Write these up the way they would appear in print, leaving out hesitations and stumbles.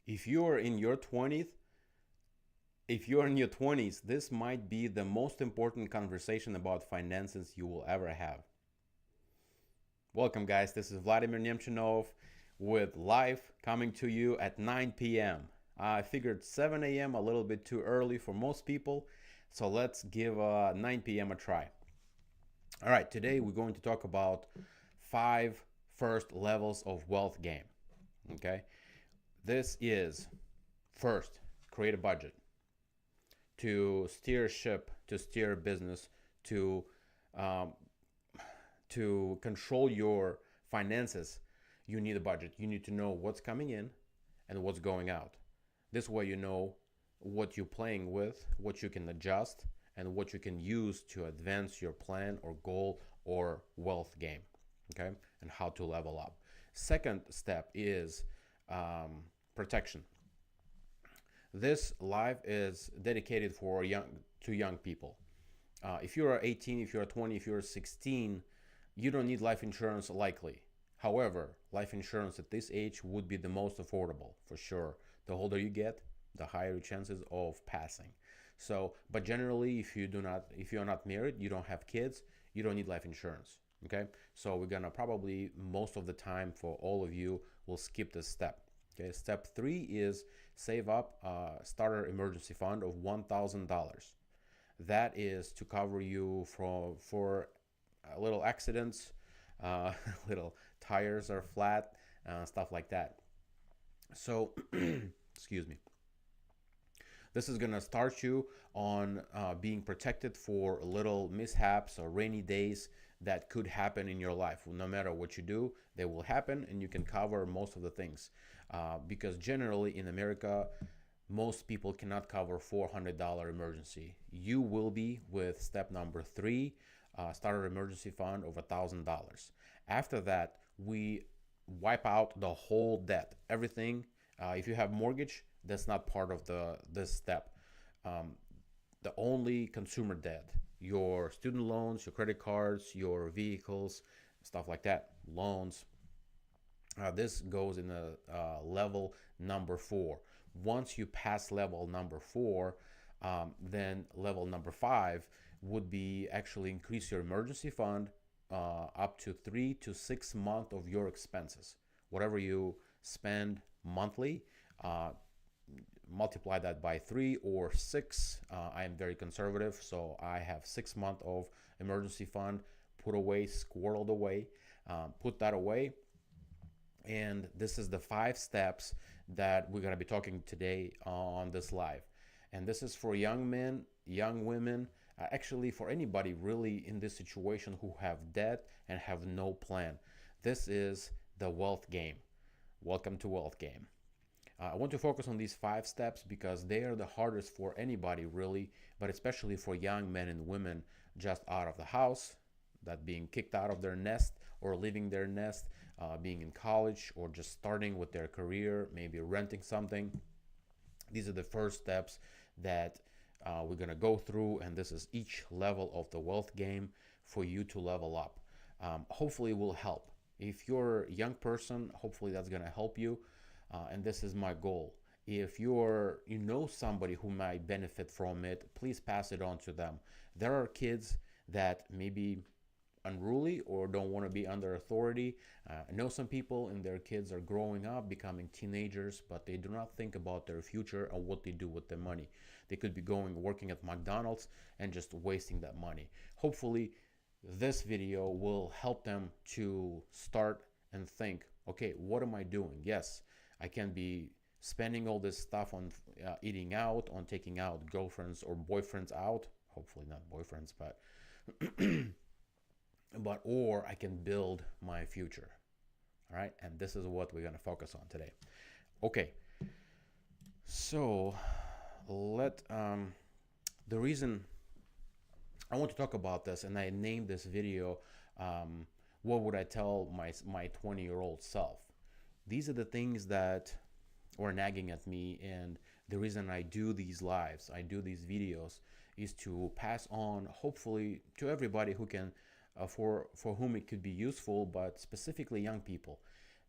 If you're in your 20s, if you're in your 20s, this might be the most important conversation about finances you will ever have. Welcome, guys. This is Vladimir Nemchinov with live coming to you at 9 p.m. I figured 7 a.m. a little bit too early for most people, so let's give 9 p.m. a try. All right, today we're going to talk about five first levels of wealth game. Okay, this is first, create a budget to steer ship, to steer business, to um, to control your finances. You need a budget. You need to know what's coming in and what's going out. This way, you know what you're playing with, what you can adjust, and what you can use to advance your plan or goal or wealth game. Okay, and how to level up. Second step is protection. This live is dedicated for young people. If you're 18, if you're 20, if you're 16, you don't need life insurance likely. However, life insurance at this age would be the most affordable for sure. The older you get, the higher your chances of passing. So, but generally, if you're not married, you don't have kids, you don't need life insurance. Okay, so we're gonna probably most of the time for all of you will skip this step. Okay, step three is save up a starter emergency fund of $1,000. That is to cover you for little accidents, little tires are flat, stuff like that. So, excuse me. This is gonna start you on being protected for little mishaps or rainy days that could happen in your life. No matter what you do, they will happen, and you can cover most of the things. Because generally in America, most people cannot cover $400 emergency. You will be with step number three, starter emergency fund of $1,000. After that, we wipe out the whole debt, everything. If you have mortgage, that's not part of this step. Um, the only consumer debt, your student loans, your credit cards, your vehicles, stuff like that, loans. This goes in a level number four. Once you pass level number four, then level number five would be actually increase your emergency fund up to 3 to 6 months of your expenses. Whatever you spend monthly, multiply that by 3 or 6. I am very conservative, so I have 6 months of emergency fund put away, squirreled away. Put that away, and this is the five steps that we're going to be talking today on this live. And this is for young men, young women, actually for anybody really in this situation who have debt and have no plan. This is the wealth game. Welcome to wealth game. I want to focus on these five steps because they are the hardest for anybody really, but especially for young men and women just out of the house, that being kicked out of their nest or leaving their nest, being in college or just starting with their career, maybe renting something. These are the first steps that we're going to go through, and this is each level of the wealth game for you to level up. Hopefully it will help. If you're a young person, hopefully that's going to help you, and this is my goal. If you know somebody who might benefit from it, please pass it on to them. There are kids that maybe unruly or don't want to be under authority. I know some people and their kids are growing up, becoming teenagers, but they do not think about their future and what they do with their money. They could be working at McDonald's and just wasting that money. Hopefully, this video will help them to start and think, okay, what am I doing? Yes, I can be spending all this stuff on eating out, on taking out girlfriends or boyfriends out. Hopefully not boyfriends, but or I can build my future. All right, and this is what we're going to focus on today. Okay, so the reason I want to talk about this, and I named this video, what would I tell my 20-year-old self? These are the things that were nagging at me, and the reason I do these lives, I do these videos, is to pass on, hopefully, to everybody who can, for whom it could be useful, but specifically young people.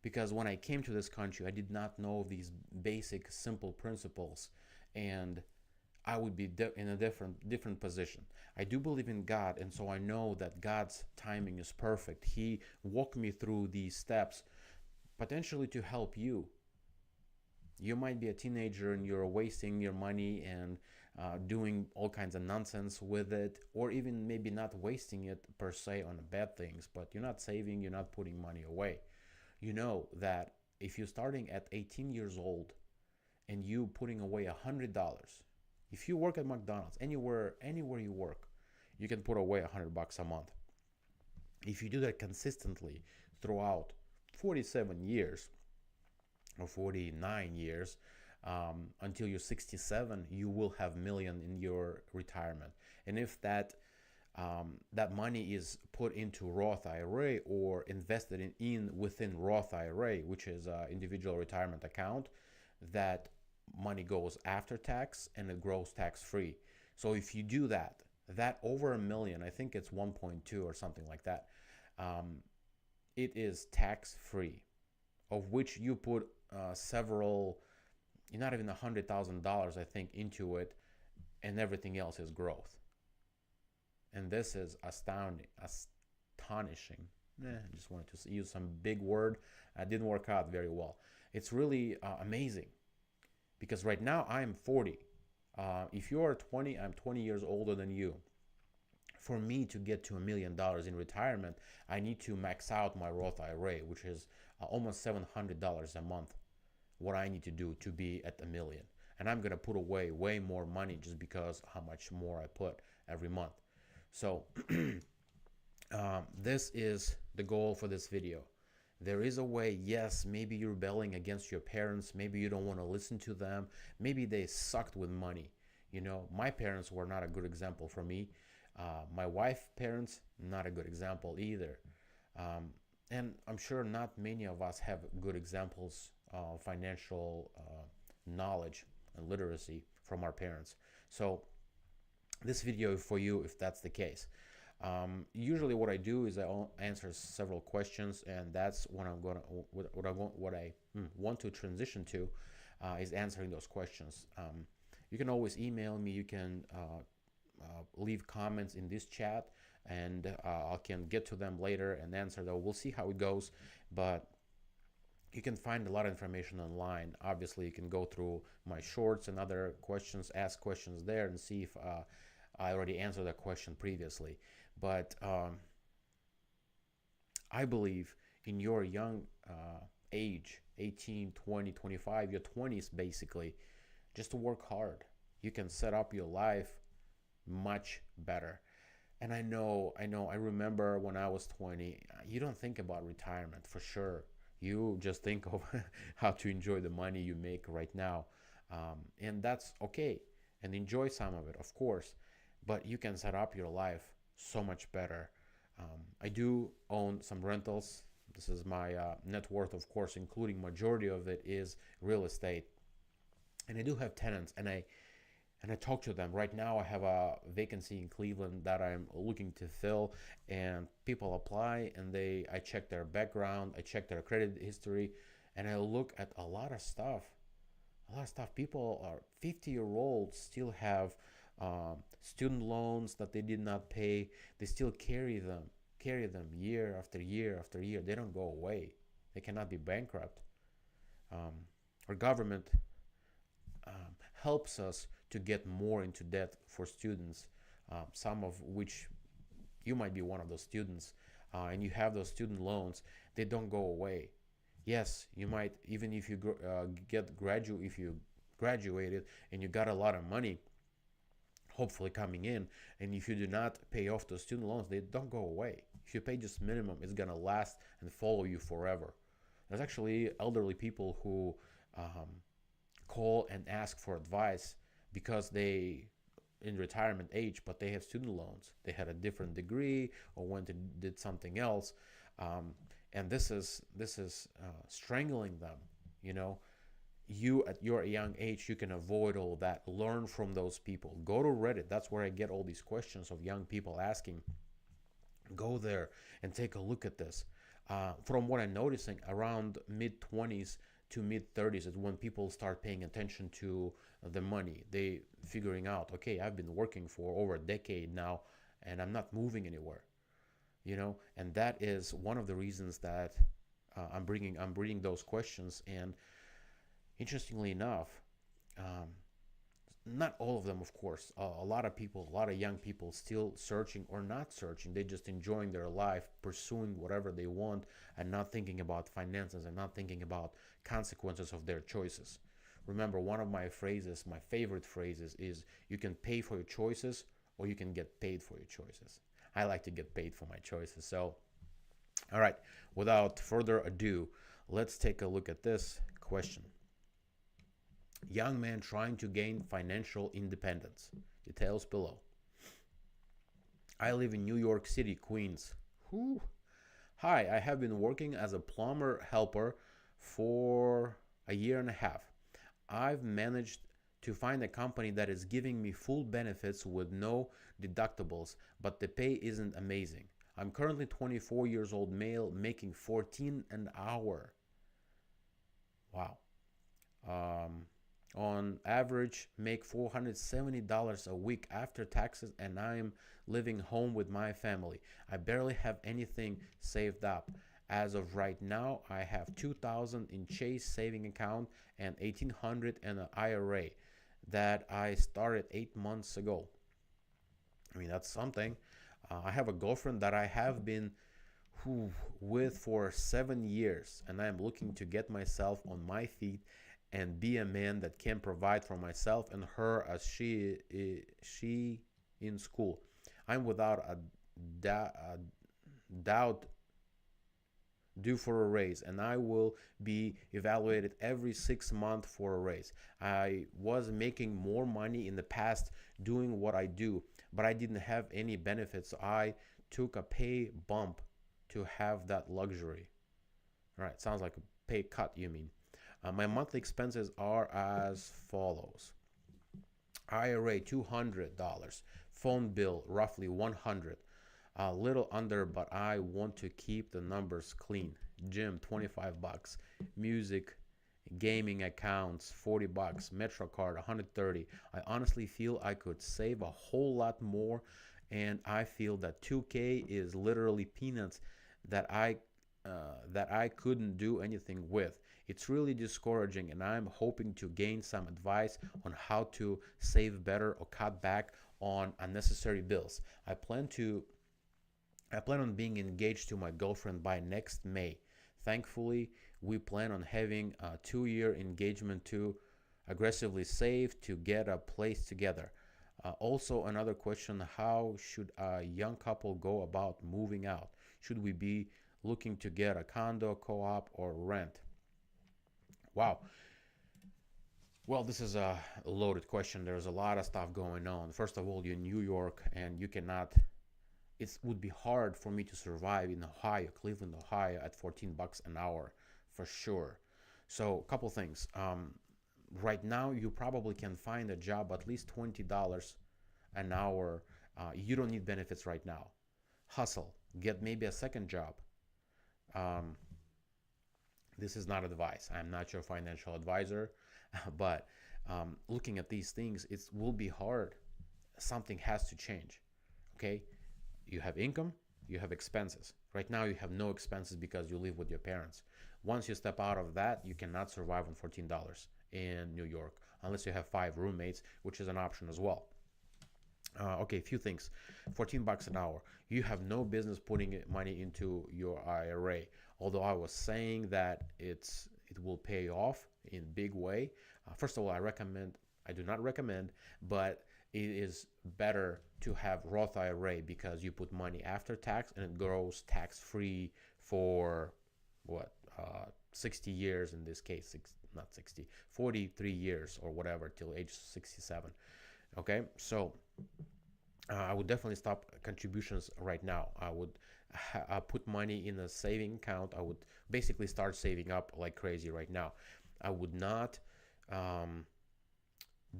because when I came to this country, I did not know these basic, simple principles, and I would be in a different position. I do believe in God, and so I know that God's timing is perfect. He walked me through these steps, potentially to help you. You might be a teenager and you're wasting your money and doing all kinds of nonsense with it, or even maybe not wasting it per se on bad things, but you're not saving, you're not putting money away. You know that if you're starting at 18 years old and you putting away $100, if you work at McDonald's, anywhere you work, you can put away $100 a month. If you do that consistently throughout 47 years or 49 years, until you're 67, you will have million in your retirement. And if that money is put into Roth IRA or invested in within Roth IRA, which is an individual retirement account, that money goes after tax and it grows tax free. So if you do that over a million, I think it's 1.2 or something like that, it is tax free, of which you put several, not even $100,000, I think, into it, and everything else is growth. And this is astonishing. I just wanted to use some big word. It didn't work out very well. It's really amazing, because right now I'm 40. If you are 20, I'm 20 years older than you. For me to get to $1 million in retirement, I need to max out my Roth IRA, which is almost $700 a month. What I need to do to be at $1 million, and I'm gonna put away way more money just because how much more I put every month. So this is the goal for this video. There is a way. Yes, maybe you're rebelling against your parents, maybe you don't want to listen to them, maybe they sucked with money. My parents were not a good example for me. My wife's parents, not a good example either. And I'm sure not many of us have good examples of financial knowledge and literacy from our parents. So this video is for you if that's the case. Usually what I do is I answer several questions, and that's what I want to transition to, is answering those questions. You can always email me, you can leave comments in this chat, and I can get to them later and answer them. We'll see how it goes, but you can find a lot of information online. Obviously, you can go through my shorts and other questions, ask questions there, and see if I already answered that question previously. But I believe in your young age, 18, 20, 25, your 20s basically, just to work hard. You can set up your life much better. And I remember when I was 20, you don't think about retirement for sure. You just think of how to enjoy the money you make right now. And that's okay. And enjoy some of it, of course. But you can set up your life so much better. I do own some rentals. This is my net worth, of course, including majority of it is real estate. And I do have tenants, and I talk to them. Right now I have a vacancy in Cleveland that I'm looking to fill, and people apply, and I check their background, I check their credit history, and I look at a lot of stuff. People are 50-year-olds, still have student loans that they did not pay. They still carry them year after year after year. They don't go away. They cannot be bankrupt. Our government helps us to get more into debt for students, some of which you might be one of those students, and you have those student loans. They don't go away. Yes, you might, even if you if you graduated and you got a lot of money hopefully coming in, and if you do not pay off those student loans, they don't go away. If you pay just minimum, it's gonna last and follow you forever. There's actually elderly people who call and ask for advice because they in retirement age, but they have student loans. They had a different degree or went and did something else, and this is strangling them. You at your young age, you can avoid all that. Learn from those people. Go to Reddit. That's where I get all these questions of young people asking. Go there and take a look at this. From what I'm noticing, around mid 20s to mid 30s is when people start paying attention to the money. They figuring out, okay, I've been working for over a decade now, and I'm not moving anywhere. And that is one of the reasons that I'm bringing those questions. And interestingly enough, um, not all of them, of course. A lot of people, a lot of young people, still searching or not searching. They just enjoying their life, pursuing whatever they want, and not thinking about finances and not thinking about consequences of their choices. Remember, one of my phrases, my favorite phrases, is you can pay for your choices or you can get paid for your choices. I like to get paid for my choices. So, all right, without further ado, let's take a look at this question. Young man trying to gain financial independence. Details below. I live in New York City, Queens. Whew. Hi, I have been working as a plumber helper for a year and a half. I've managed to find a company that is giving me full benefits with no deductibles, but the pay isn't amazing. I'm currently 24 years old male making 14 an hour. Wow. Um, on average make $470 a week after taxes, and I'm living home with my family. I barely have anything saved up. As of right now, I have 2000 in Chase saving account and 1800 in an IRA that I started 8 months ago. I mean, that's something. I have a girlfriend that I have been with for 7 years, and I am looking to get myself on my feet and be a man that can provide for myself and her as she in school. I'm without a doubt due for a raise, and I will be evaluated every 6 months for a raise. I was making more money in the past doing what I do, but I didn't have any benefits. So I took a pay bump to have that luxury. All right, sounds like a pay cut, you mean. My monthly expenses are as follows. IRA $200, phone bill roughly 100, a little under, but I want to keep the numbers clean. Gym $25, music gaming accounts $40, MetroCard 130. I honestly feel I could save a whole lot more, and I feel that 2K is literally peanuts that I couldn't do anything with. It's really discouraging, and I'm hoping to gain some advice on how to save better or cut back on unnecessary bills. I plan on being engaged to my girlfriend by next May. Thankfully, we plan on having a 2 year engagement to aggressively save to get a place together. Also, another question: how should a young couple go about moving out? Should we be looking to get a condo, co op, or rent? Wow. Well, this is a loaded question. There's a lot of stuff going on. First of all, you're in New York and you cannot, it would be hard for me to survive in Ohio, Cleveland, Ohio at $14 an hour for sure. So, a couple things. Right now, you probably can find a job at least $20 an hour. You don't need benefits right now. Hustle, get maybe a second job. Um, this is not advice. I'm not your financial advisor, but looking at these things, it will be hard. Something has to change. Okay, you have income, you have expenses. Right now, you have no expenses because you live with your parents. Once you step out of that, you cannot survive on $14 in New York unless you have 5 roommates, which is an option as well. Okay, a few things. $14 an hour. You have no business putting money into your IRA. Although I was saying that it will pay off in big way. First of all, I do not recommend, but it is better to have Roth IRA because you put money after tax and it grows tax free for what 60 years in this case, not 60, 43 years or whatever till age 67. Okay, so I would definitely stop contributions right now. I would put money in a saving account. I would basically start saving up like crazy right now. I would not um,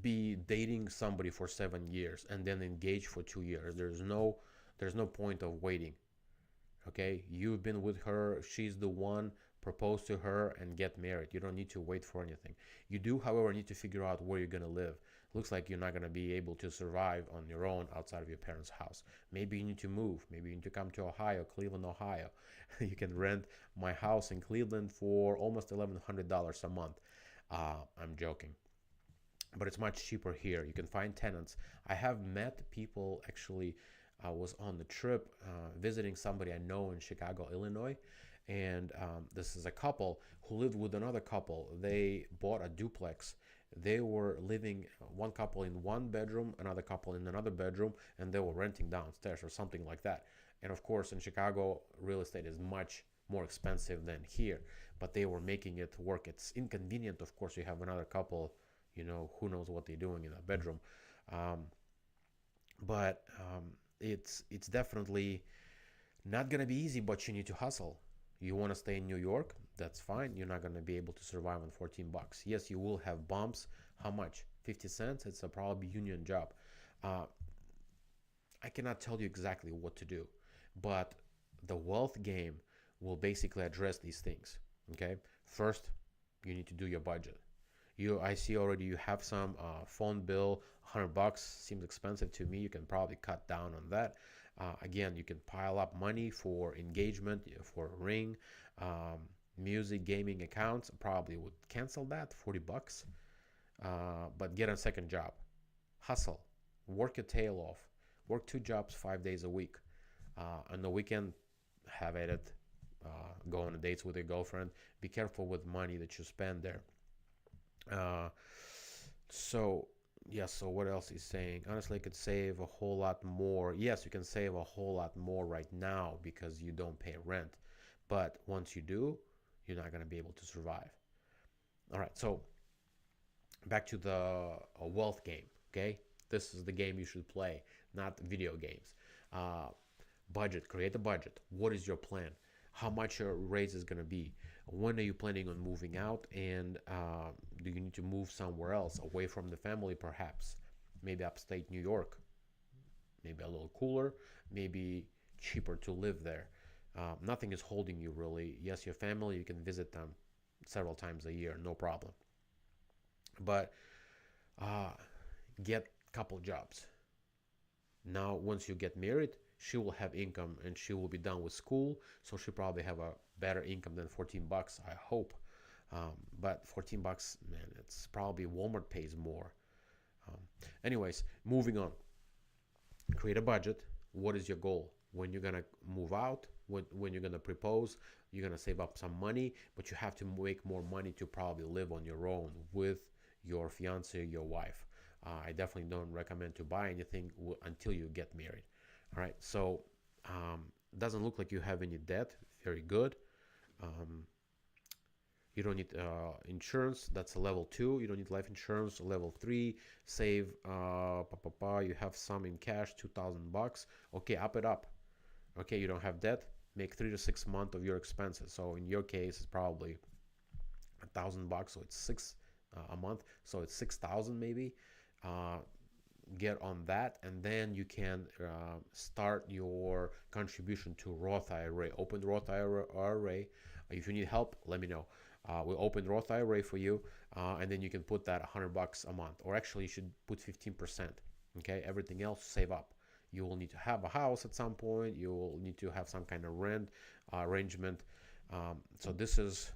be dating somebody for 7 years and then engage for 2 years. There's no point of waiting. Okay, you've been with her, she's the one. Propose to her and get married. You don't need to wait for anything. You do, however, need to figure out where you're going to live. Looks like you're not going to be able to survive on your own outside of your parents' house. Maybe you need to move. Maybe you need to come to Ohio, Cleveland, Ohio. You can rent my house in Cleveland for almost $1,100 a month. I'm joking, but it's much cheaper here. You can find tenants. I have met people actually. I was on the trip visiting somebody I know in Chicago, Illinois, and this is a couple who lived with another couple. They bought a duplex. They were living, one couple in one bedroom, another couple in another bedroom, and they were renting downstairs or something like that. And of course, in Chicago, real estate is much more expensive than here, but they were making it work. It's inconvenient, of course. You have another couple, who knows what they're doing in a bedroom. Um, but it's definitely not gonna be easy, but you need to hustle. You want to stay in New York? That's fine. You're not gonna be able to survive on 14 bucks. Yes, you will have bumps. How much? 50 cents? It's a probably union job. Uh, I cannot tell you exactly what to do, but the wealth game will basically address these things. Okay, first you need to do your budget. I see already you have some phone bill. 100 bucks seems expensive to me. You can probably cut down on that. Again, you can pile up money for engagement, for a ring, um, music, gaming accounts. Probably would cancel that, 40 bucks. But get a second job. Hustle. Work your tail off. Work 2 jobs 5 days a week. On the weekend, have at it. Go on dates with your girlfriend. Be careful with money that you spend there. Uh, so yeah, so what else is saying? Honestly, I could save a whole lot more. Yes, you can save a whole lot more right now because you don't pay rent. But once you do, you're not going to be able to survive. All right, so back to the wealth game, okay? This is the game you should play, not video games. Uh, Budget, create a budget. What is your plan? How much your raise is going to be? When are you planning on moving out? And do you need to move somewhere else, away from the family perhaps? Maybe upstate New York, maybe a little cooler, maybe cheaper to live there. Nothing is holding you really. Yes, your family, you can visit them several times a year, no problem. But uh, get a couple jobs. Now, once you get married, she will have income and she will be done with school, so she probably have a better income than 14 bucks, I hope. But 14 bucks, man, it's probably Walmart pays more. Um, Anyways, moving on. Create a budget. What is your goal? When you're gonna move out, when you're gonna propose, you're gonna save up some money, but you have to make more money to probably live on your own with your fiance, your wife. I definitely don't recommend to buy anything until you get married. All right, so doesn't look like you have any debt. Very good. Um, you don't need insurance. That's a level 2. You don't need life insurance. Level 3. Save. You have some in cash. 2,000 bucks. Okay, up it up. Okay, you don't have debt. Make 3 to 6 months of your expenses. So in your case, it's probably 1,000 bucks. So it's six a month. So it's 6,000 maybe. Uh, get on that, and then you can start your contribution to Roth IRA. Open Roth IRA. If you need help, let me know. We'll open Roth IRA for you, and then you can put that 100 bucks a month, or actually you should put 15%. Okay, everything else save up. You will need to have a house at some point. You will need to have some kind of rent arrangement. So this is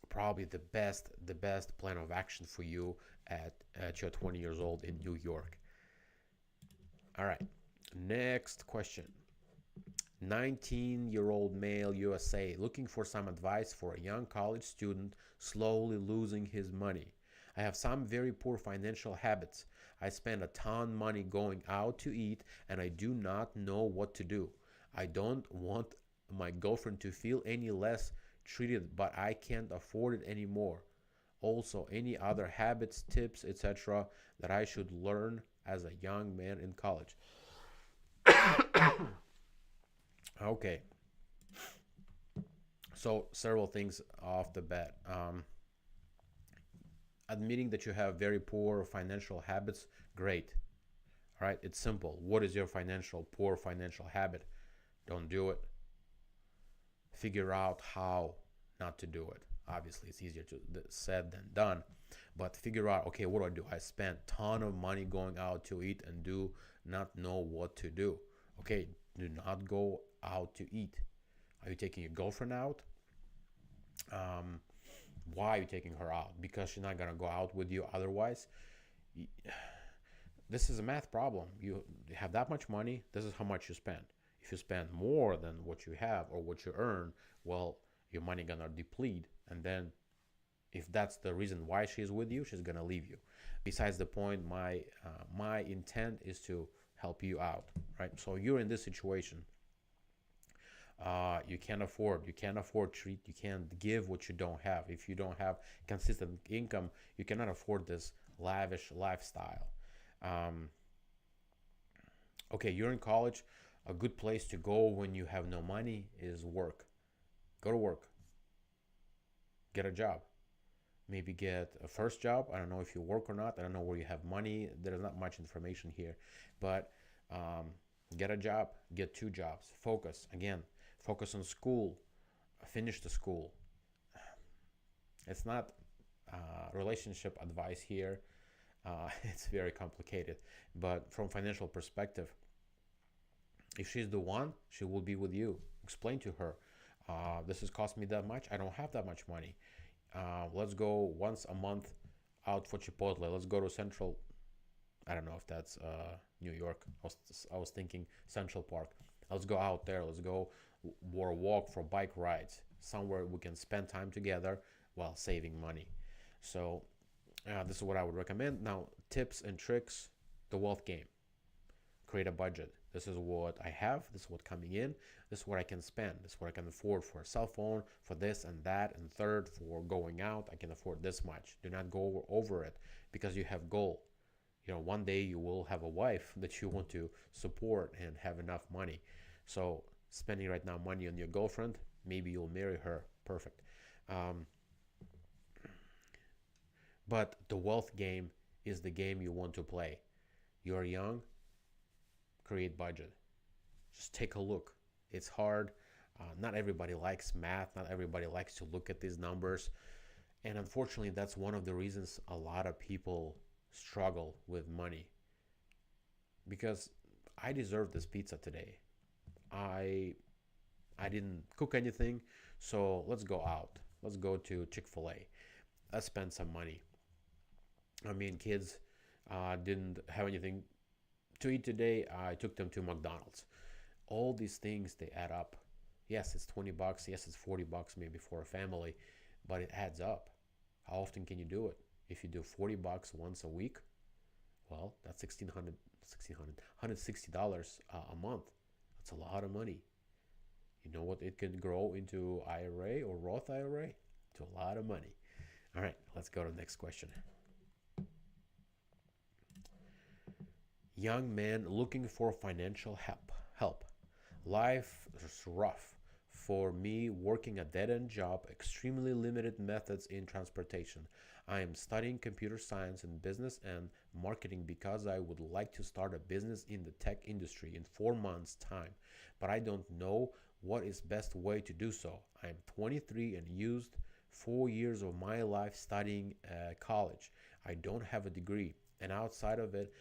probably the best plan of action for you at your 20 years old in New York. All right, next question. 19-year-old male USA looking for some advice for a young college student slowly losing his money. I have some very poor financial habits. I spend a ton money going out to eat and I do not know what to do. I don't want my girlfriend to feel any less treated, but I can't afford it anymore. Also, any other habits, tips, etc. that I should learn as a young man in college. Okay, so several things off the bat. Admitting that you have very poor financial habits, great. All right, it's simple. What is your poor financial habit? Don't do it. Figure out how not to do it. Obviously, it's easier to said than done, but figure out, okay, what do? I spent a ton of money going out to eat and do not know what to do. Okay, do not go out to eat. Are you taking your girlfriend out? Um, why are you taking her out? Because she's not gonna go out with you otherwise. This is a math problem. You have that much money. This is how much you spend. If you spend more than what you have or what you earn, well, your money gonna deplete, and then if that's the reason why she's with you, she's gonna leave you. Besides the point, my intent is to help you out, right? So you're in this situation. You can't afford treat. You can't give what you don't have. If you don't have consistent income, you cannot afford this lavish lifestyle. Um, okay, you're in college. A good place to go when you have no money is work. Go to work. Get a job. Maybe get a first job. I don't know if you work or not. I don't know where you have money. There's not much information here, but um, get a job. Get two jobs. Focus again. Focus on school. Finish the school. It's not relationship advice here. It's very complicated, but from financial perspective, if she's the one, she will be with you. Explain to her, this has cost me that much. I don't have that much money. Let's go once a month out for Chipotle. Let's go to Central. I don't know if that's New York. I was thinking Central Park. Let's go out there. Let's go for a walk, for bike rides, somewhere we can spend time together while saving money. So this is what I would recommend. Now, tips and tricks: the wealth game. Create a budget. This is what I have. This is what coming in. This is what I can spend. This is what I can afford for a cell phone, for this and that, and third, for going out. I can afford this much. Do not go over it because you have goal. One day you will have a wife that you want to support and have enough money. So spending right now money on your girlfriend, maybe you'll marry her. Perfect. Um, but the wealth game is the game you want to play. You're young, create budget. Just take a look. It's hard. Not everybody likes math. Not everybody likes to look at these numbers. And unfortunately, that's one of the reasons a lot of people struggle with money. Because I deserve this pizza today. I I didn't cook anything, so let's go out. Let's go to Chick-fil-A. Let's spend some money. I mean, kids didn't have anything to eat today. I took them to McDonald's. All these things, they add up. Yes, it's 20 bucks. Yes, it's 40 bucks maybe for a family, but it adds up. How often can you do it? If you do 40 bucks once a week, well, that's 1600 $160 a month. That's a lot of money. You know what it can grow into IRA or Roth IRA? To a lot of money. All right, let's go to the next question. Young man looking for financial help. Life is rough for me, working a dead-end job, extremely limited methods in transportation. I am studying computer science and business and marketing because I would like to start a business in the tech industry in 4 months time, but I don't know what is best way to do so. I am 23 and used 4 years of my life studying college. I don't have a degree and outside of it,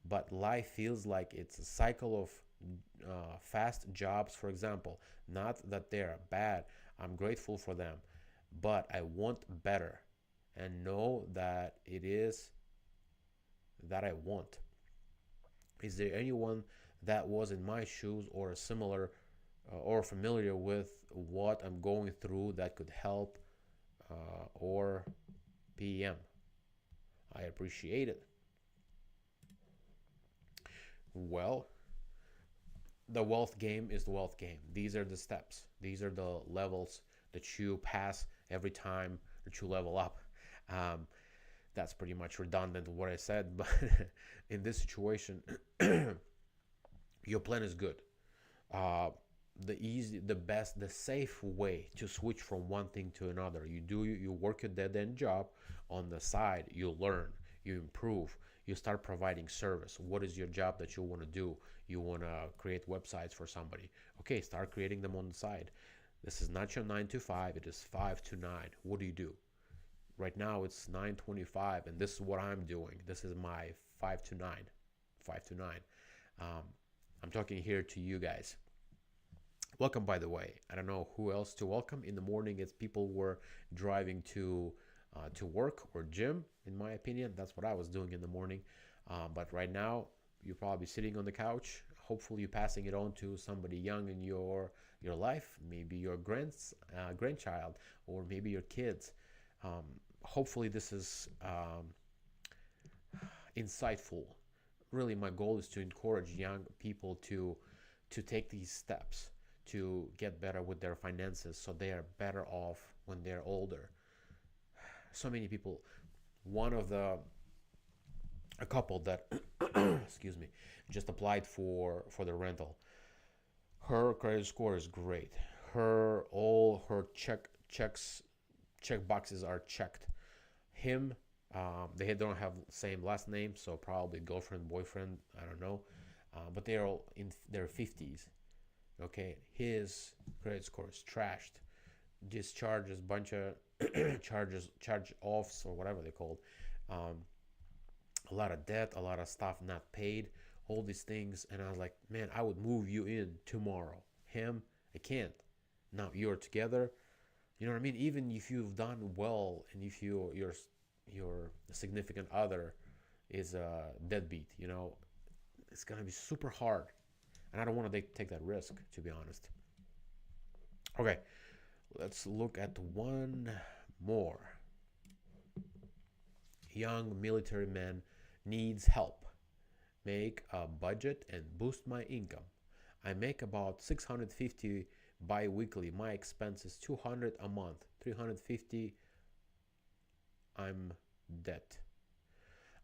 but life feels like it's a cycle of fast jobs. For example, not that they're bad, I'm grateful for them, but I want better and know that it is that I want. Is there anyone that was in my shoes or a similar or familiar with what I'm going through that could help or PM? I appreciate it. Well, the wealth game is the wealth game. These are the steps. These are the levels that you pass every time that you level up. Um, that's pretty much redundant to what I said, but in this situation, your plan is good. Uh, the best, the safe way to switch from one thing to another. You work your dead end job on the side. You learn, you improve, You start providing service. What is your job that you want to do? You want to create websites for somebody. Okay, start creating them on the side. This is not your 9 to 5, it is 5 to 9. What do you do? Right now it's 9:25 and this is what I'm doing. This is my 5 to 9. 5 to 9. Um, I'm talking here to you guys. Welcome, by the way. I don't know who else to welcome. In the morning, it's people were driving to work or gym. In my opinion, that's what I was doing in the morning. But right now, you're probably sitting on the couch. Hopefully, you're passing it on to somebody young in your life, maybe your grandchild, or maybe your kids. Hopefully, this is insightful. Really, my goal is to encourage young people to take these steps to get better with their finances so they are better off when they're older. So many people, one of a couple that excuse me, just applied for the rental. Her credit score is great. All her check boxes are checked. Him, they don't have same last name, so probably girlfriend, boyfriend, I don't know. But they're all in their 50s. Okay, his credit score is trashed. Discharges bunch of charge offs or whatever they're called. Um, a lot of debt, a lot of stuff not paid, all these things. And I was like, man, I would move you in tomorrow. Him, I can't. Now you're together. You know what I mean? Even if you've done well, and if your significant other is a deadbeat, it's gonna be super hard, and I don't want to take that risk, to be honest. Okay, let's look at one more. Young military man needs help. Make a budget and boost my income. I make about 650 bi-weekly. My expenses 200 a month. 350 I'm debt.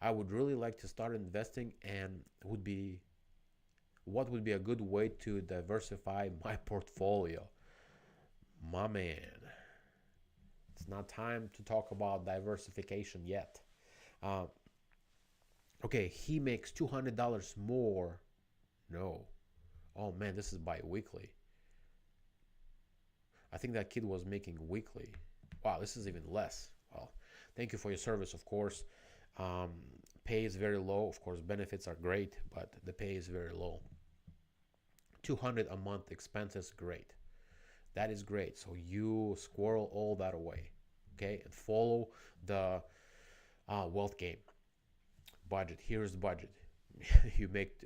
I would really like to start investing, and what would be a good way to diversify my portfolio? My man, it's not time to talk about diversification yet. Uh, okay, he makes $200 more. No. Oh man, this is bi-weekly. I think that kid was making weekly. Wow, this is even less. Well, thank you for your service, of course. Um, Pay is very low. Of course, benefits are great, but the pay is very low. 200 a month expenses, great. That is great. So you squirrel all that away, okay, and follow the wealth game. Budget. Here's the budget. You make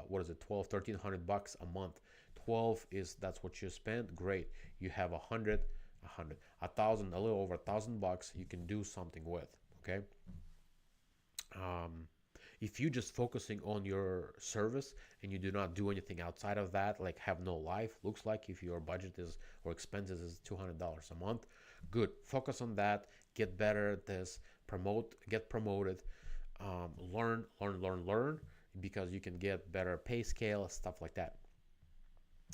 what is it, 12, 1300 bucks a month. 12 is that's what you spend. Great. You have 1,000, a little over 1,000 bucks. You can do something with. Okay. If you just focusing on your service and you do not do anything outside of that, like have no life, looks like if your budget is or expenses is $200 a month, good. Focus on that. Get better at this. Get promoted. Learn, because you can get better pay scale, stuff like that.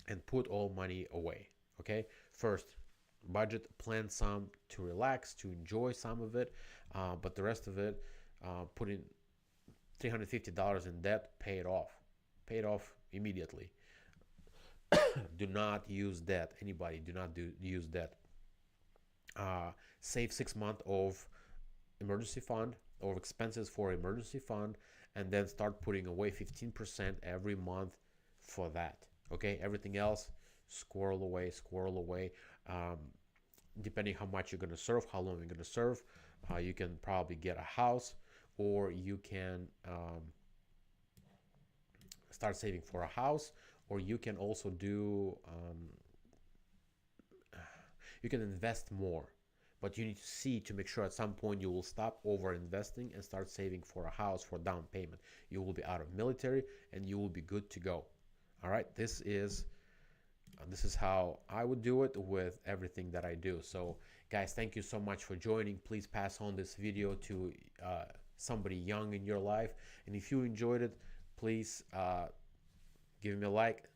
And put all money away. Okay. First, budget, plan some to relax, to enjoy some of it, but the rest of it, put in $350 in debt, pay it off immediately. Do not use debt. Anybody, do not use debt. Save 6 months of emergency fund or expenses for emergency fund, and then start putting away 15% every month for that. Okay, everything else squirrel away. Depending how much you're going to serve, how long you're going to serve, you can probably get a house, or you can start saving for a house, or you can also do you can invest more, but you need to see to make sure at some point you will stop over investing and start saving for a house for down payment. You will be out of military and you will be good to go. All right, this is how I would do it with everything that I do. So guys, thank you so much for joining. Please pass on this video to somebody young in your life, and if you enjoyed it, please give me a like,